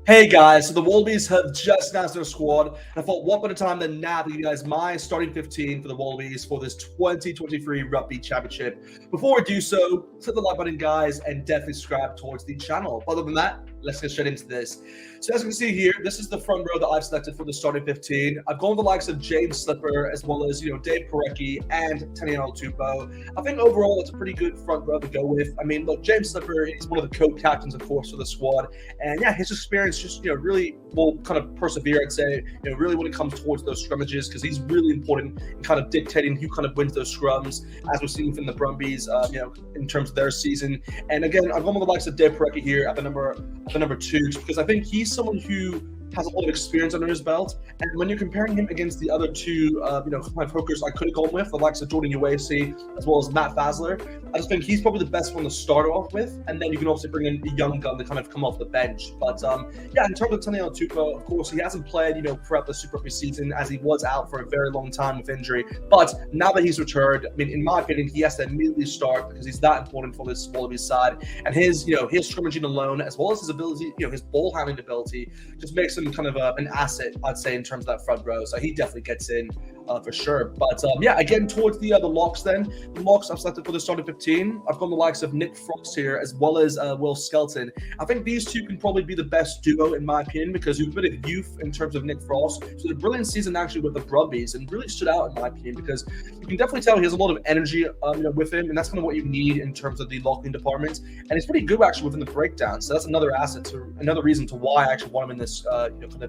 Hey guys, so the Wallabies have just announced their squad, and I thought, what better time than now to give you guys my starting 15 for the Wallabies for this 2023 Rugby Championship. Before we do so, hit the like button, guys, and definitely subscribe towards the channel. Other than that, let's get straight into this. So as you can see here, this is the front row that I've selected for the starting 15. I've gone with the likes of James Slipper, as well as, Dave Parecki and Taniela Tupou. I think overall it's a pretty good front row to go with. I mean, look, James Slipper, he's one of the co-captains, of course, for the squad. And yeah, his experience just, really will kind of persevere, I'd say, really when it comes towards those scrummages, because he's really important in kind of dictating who kind of wins those scrums, as we're seeing from the Brumbies, in terms of their season. And again, I've gone with the likes of Dave Parecki here at the number 2, because I think he's someone who has a lot of experience under his belt, and when you're comparing him against the other two, my hookers I could have gone with, the likes of Jordan Uwasi as well as Matt Fasler, I just think he's probably the best one to start off with, and then you can also bring in a young gun to kind of come off the bench. But in terms of Taniela Tupou, of course, he hasn't played, throughout the Super Rugby season, as he was out for a very long time with injury. But now that he's returned, I mean, in my opinion, he has to immediately start because he's that important for this Wallabies side, and his scrimmaging alone, as well as his ability, his ball handling ability, just makes him kind of an asset, I'd say, in terms of that front row. So he definitely gets in for sure. But again, towards the locks then. The locks I've selected for the starting 15. I've gone the likes of Nick Frost here, as well as Will Skelton. I think these two can probably be the best duo, in my opinion, because you've a bit of youth in terms of Nick Frost. So the brilliant season actually with the Brumbies, and really stood out, in my opinion, because you can definitely tell he has a lot of energy with him, and that's kind of what you need in terms of the locking department. And he's pretty good actually within the breakdown. So that's another asset, another reason to why I actually want him in this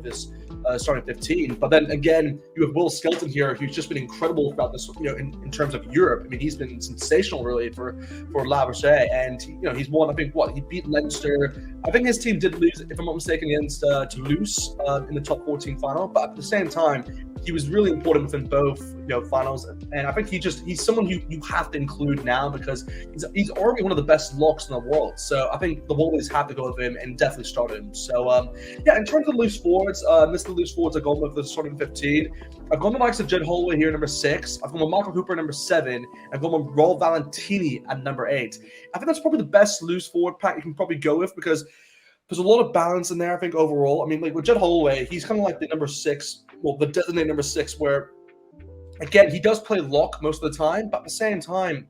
this starting 15. But then again, you have Will Skelton here, who's just been incredible throughout this, in terms of Europe. I mean, he's been sensational really for La Rochelle, and he's won, I think, he beat Leinster. I think his team did lose, if I'm not mistaken, against Toulouse in the top 14 final, but at the same time, he was really important within both finals, and I think he's someone who you have to include now, because he's already one of the best locks in the world. So I think the Wallabies have to go with him and definitely start him. So in terms of loose forwards, this is the loose forwards I've gone with the starting 15. I've gone the likes of Jed Holloway here, number 6. I've gone with Michael Hooper, number 7. I've gone with Raul Valentini at number 8. I think that's probably the best loose forward pack you can probably go with, because there's a lot of balance in there, I think, overall. I mean, like with Jed Holloway, he's kind of like the number 6, the designated number 6, where, again, he does play lock most of the time, but at the same time,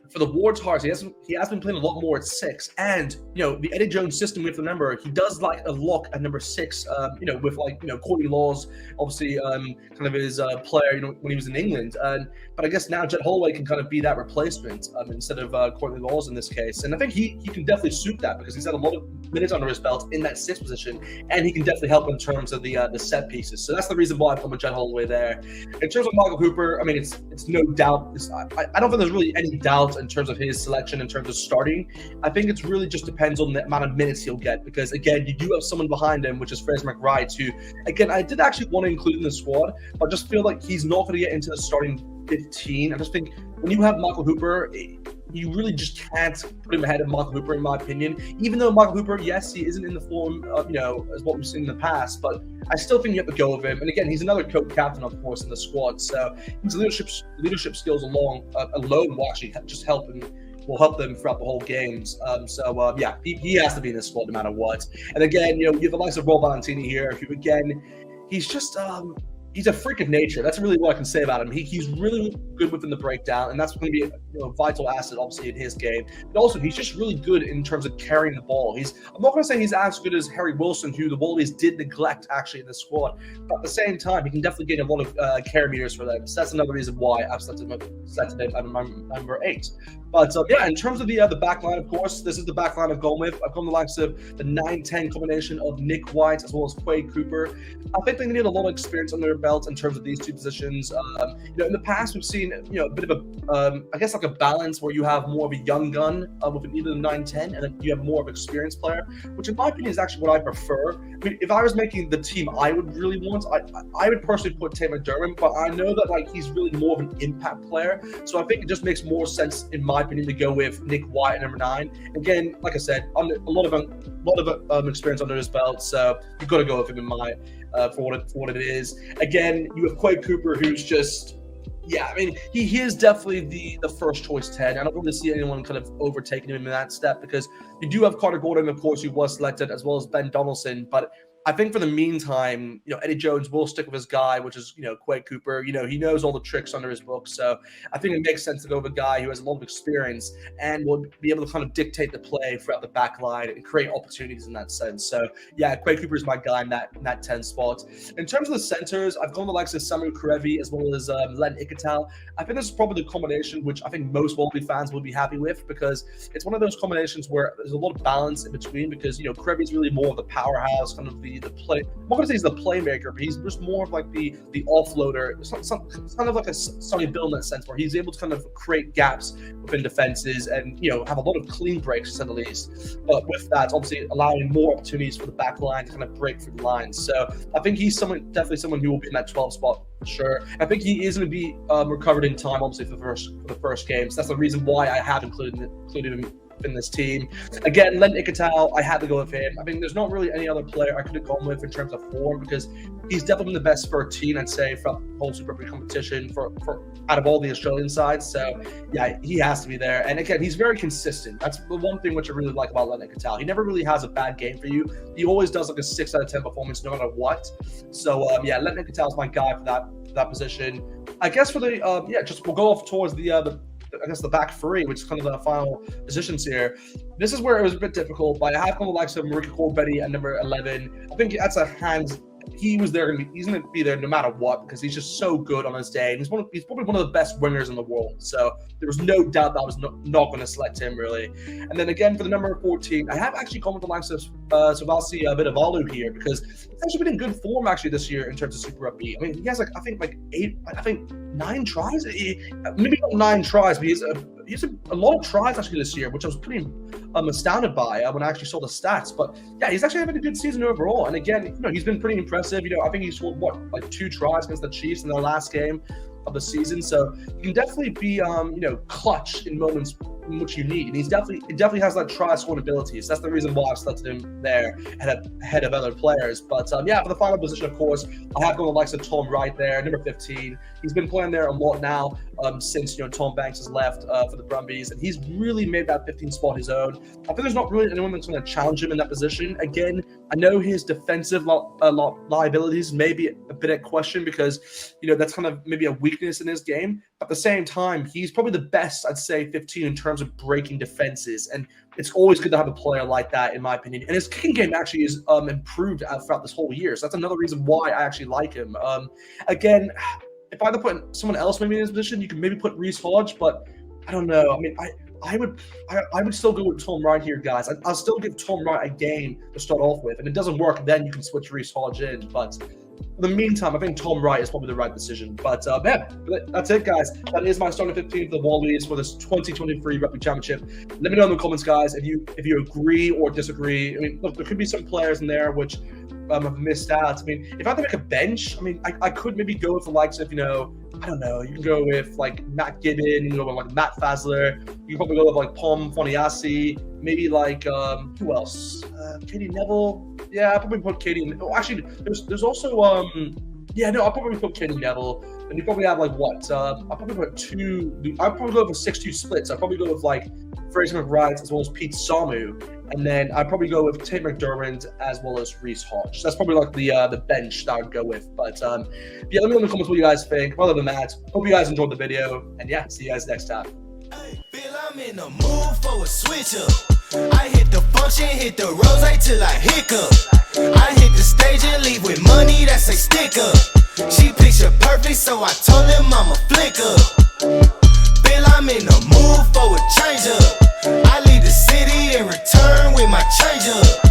for the Ward's Hearts, he has been playing a lot more at 6, and the Eddie Jones system, we have to remember, he does like a lock at number 6. With Courtney Laws, obviously, kind of his player, when he was in England. But I guess now Jed Holloway can kind of be that replacement instead of Courtney Laws in this case, and I think he can definitely suit that, because he's had a lot of minutes under his belt in that 6th position, and he can definitely help in terms of the set pieces. So that's the reason why I've gone with Jed Holloway there. In terms of Michael Hooper, I mean, it's no doubt. I don't think there's really any doubt in terms of his selection, in terms of starting. I think it's really just depends on the amount of minutes he'll get, because again, you do have someone behind him, which is Fraser McRae, who, again, I did actually want to include in the squad, but I just feel like he's not going to get into the starting 15. I just think when you have Michael Hooper, you really just can't put him ahead of Michael Hooper, in my opinion. Even though Michael Hooper, yes, he isn't in the form of, as what we've seen in the past, but I still think you have to go with him. And again, he's another co-captain, of course, in the squad, so his leadership skills alone will actually just help him. Will help them throughout the whole games. He has to be in this squad no matter what. And again, you have the likes of Raul Valentini here, who, again, he's just he's a freak of nature. That's really what I can say about him. He's really good within the breakdown, and that's going to be a vital asset, obviously, in his game. But also, he's just really good in terms of carrying the ball. I'm not going to say he's as good as Harry Wilson, who the Wallabies did neglect actually in the squad, but at the same time, he can definitely gain a lot of carry meters for them. So that's another reason why I've selected him at number 8. But in terms of the back line, of course, this is the back line I've gone with. I've gone the likes of the 9-10 combination of Nick White as well as Quade Cooper. I think they need a lot of experience under their belt in terms of these two positions. In the past, we've seen a bit of a I guess like a balance where you have more of a young gun with either the 9-10, and then you have more of an experienced player, which in my opinion is actually what I prefer. I mean, if I was making the team I would really want, I would personally put Taylor Dermot, but I know that he's really more of an impact player, so I think it just makes more sense, in my opinion, to go with Nick White at number 9. Again, like I said, a lot of experience under his belt, so you've got to go with him in my for what it is. Again, you have Quade Cooper, who's just Yeah, I mean, he is definitely the first choice 10. I don't really see anyone kind of overtaking him in that step because you do have Carter Gordon, of course, who was selected, as well as Ben Donaldson. But I think for the meantime, Eddie Jones will stick with his guy, which is, Quade Cooper. He knows all the tricks under his book. So I think it makes sense to go with a guy who has a lot of experience and will be able to kind of dictate the play throughout the back line and create opportunities in that sense. So yeah, Quade Cooper is my guy in that 10 spot. In terms of the centers, I've gone the likes of Samu Karevi as well as Len Ikatal. I think this is probably the combination which I think most Wallaby fans will be happy with because it's one of those combinations where there's a lot of balance in between because, Karevi is really more of the powerhouse, kind of the play. I'm not going to say he's the playmaker, but he's just more of like the offloader. It's kind of like a Sonny Bill in that sense where he's able to kind of create gaps within defenses and, have a lot of clean breaks, to say the least. But with that, obviously allowing more opportunities for the back line to kind of break through the lines. So I think he's definitely someone who will be in that 12 spot for sure. I think he is going to be recovered in time, obviously, for the first game. So that's the reason why I have included him in this team. Again, Len Ikatal, I had to go with him. I mean, there's not really any other player I could have gone with in terms of form because he's definitely the best 13, I'd say, from the whole Super Rugby competition for out of all the Australian sides. So yeah, he has to be there. And again, he's very consistent. That's the one thing which I really like about Len Ikatal. He never really has a bad game for you. He always does like a 6 out of 10 performance no matter what. So yeah, Len Ikatal is my guy for that position. I guess for the we'll go off towards the back three, which is kind of the final positions here. This is where it was a bit difficult, but I have come to the likes of Marika Corbetti at number 11. I think that's a hands. He's going to be there no matter what because he's just so good on his day. And he's probably one of the best wingers in the world. So there was no doubt that I was not going to select him, really. And then again, for the number 14, I have actually gone with the likes of Savasi Vidavalu here because he's actually been in good form actually this year in terms of Super Rugby. I mean, he has I think 9 tries. Maybe not 9 tries, but he's a lot of tries actually this year, which I was pretty astounded by when I actually saw the stats. But yeah, he's actually having a good season overall. And again, he's been pretty impressive. I think he scored 2 tries against the Chiefs in their last game of the season. So he can definitely be clutch in moments in which you need. And he definitely has that try scoring ability. So that's the reason why I've selected him there ahead of other players. But yeah, for the final position, of course, I have gone the likes of Tom Wright there, number 15. He's been playing there a lot now since Tom Banks has left for the Brumbies, and he's really made that 15 spot his own. I think there's not really anyone that's going to challenge him in that position. Again, I know his defensive liabilities may be a bit at question because that's kind of maybe a weakness in his game. At the same time, he's probably the best, I'd say, 15 in terms of breaking defenses, and it's always good to have a player like that, in my opinion. And his kicking game actually is improved throughout this whole year, so that's another reason why I actually like him. Again, if I had to put someone else maybe in his position, you could maybe put Reece Hodge, but I don't know. I mean, I would still go with Tom Wright here, guys. I'll still give Tom Wright a game to start off with, and if it doesn't work, then you can switch Reece Hodge in. But for the meantime, I think Tom Wright is probably the right decision. But yeah, that's it, guys. That is my starting 15 for the Wallabies for this 2023 Rugby Championship. Let me know in the comments, guys, if you agree or disagree. I mean, look, there could be some players in there which have missed out. I mean, if I had to make a bench, I mean, I could maybe go with the likes of, I don't know, you can go with like Matt Gibbon, you can go with like Matt Fazler, you can probably go with like Pom Foniasi, maybe like who else? Katie Neville. Yeah, I'll probably put Katie. Oh, actually, there's also I'll probably put Katie Neville. And you probably have like what? I'll probably put 2. I'll probably go with a 6-2 splits. I'll probably go with like Fraser McBride as well as Pete Samu, and then I'd probably go with Tate McDermott as well as Reece Hodge. So that's probably like the bench that I would go with. But yeah, let me know in the comments what you guys think. Other than that, hope you guys enjoyed the video, and yeah, see you guys next time. Feel I'm in the mood for a switch up. I hit the function, hit the rose till I hiccup. I hit the stage and leave with money that's a sticker. She picture perfect, so I told him I'm a flicker. Feel I'm in the mood for a change up. I leave the city and return with my change up.